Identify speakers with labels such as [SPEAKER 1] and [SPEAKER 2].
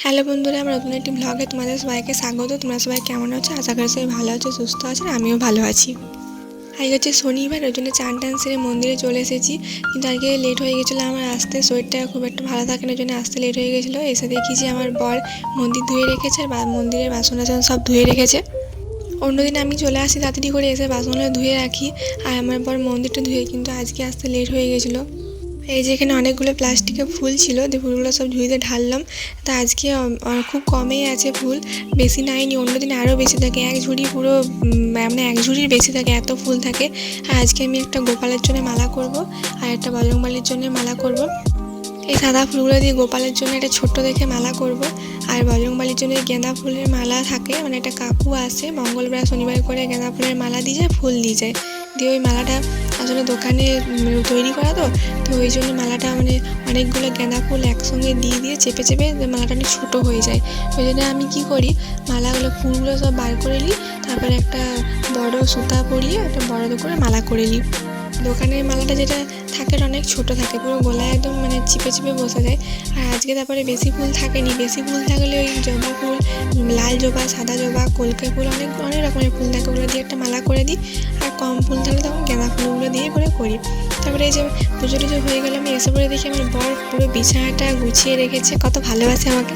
[SPEAKER 1] Hello বন্ধুরা, আমার নতুন একটি ব্লগে তোমাদের সবাইকে স্বাগত। তোমরা সবাই কেমন আছো? আশা করি সবাই ভালো আছো, সুস্থ আছেন। আমিও ভালো আছি। আজকে হচ্ছে শনিবার, ওই জন্য চান টান সেরে মন্দিরে চলে এসেছি। কিন্তু আজকে লেট হয়ে গেছিলো আমার আসতে, শরীরটা খুব একটা ভালো থাকে না, ওই জন্য আসতে লেট হয়ে গেছিলো। এসে দেখি যে আমার বর মন্দির ধুয়ে রেখেছে আর মন্দিরের বাসন টাসন সব ধুয়ে রেখেছে। অন্যদিন আমি চলে আসি তাড়াতাড়ি করে, এসে বাসনগুলো ধুয়ে রাখি আর আমার বর মন্দিরটা ধুয়ে, কিন্তু আজকে আসতে লেট হয়ে গেছিলো। এই যে এখানে অনেকগুলো প্লাস্টিকের ফুল ছিল, দিয়ে ফুলগুলো সব ঝুড়িতে ঢাললাম। তা আজকে খুব কমেই আছে ফুল, বেশি নাইনি। অন্যদিন আরও বেশি থাকে, এক ঝুড়ি পুরো মানে এক ঝুড়ির বেশি থাকে, এত ফুল থাকে। আর আজকে আমি একটা গোপালের জন্য মালা করব আর একটা বজরংবলীর জন্য মালা করব। এই সাদা ফুলগুলো দিয়ে গোপালের জন্য একটা ছোট্ট দেখে মালা করব। আর বজরংবলীর জন্য গেঁদা ফুলের মালা থাকে, মানে একটা কাকু আসে মঙ্গলবার শনিবার করে গেঁদা ফুলের মালা দিয়ে যায়, ফুল দিয়ে যায়। দিয়ে ওই মালাটা আসলে দোকানে তৈরি করা, তো ওই জন্য মালাটা মানে অনেকগুলো গেঁদা ফুল একসঙ্গে দিয়ে দিয়ে চেপে চেপে মালাটা অনেক ছোটো হয়ে যায়। ওই জন্য আমি কী করি, মালাগুলো ফুলগুলো সব বার করে নিই, তারপরে একটা বড় সুতা পরিয়ে একটা বড় করে মালা করে নিই। দোকানের মালাটা যেটা থাকে অনেক ছোট থাকে, পুরো গলায় একদম মানে চিপে চিপে বসে যায়। আর আজকে তারপরে বেশি ফুল থাকেনি, বেশি ফুল থাকলে ওই জবা ফুল, লাল জবা, সাদা জবা, কলকে ফুল, অনেক অনেক রকমের ফুল থাকে, ওগুলো দিয়ে একটা মালা করে দিই। আর কম ফুল থাকলে তখন গেঁদা ফুলগুলো দিয়ে করে করি। তারপরে এই যে পুজো টুজো হয়ে গেলে আমি এসে পরে দেখি আমার বর পুরো বিছানাটা গুছিয়ে রেখেছে, কত ভালোবাসে আমাকে।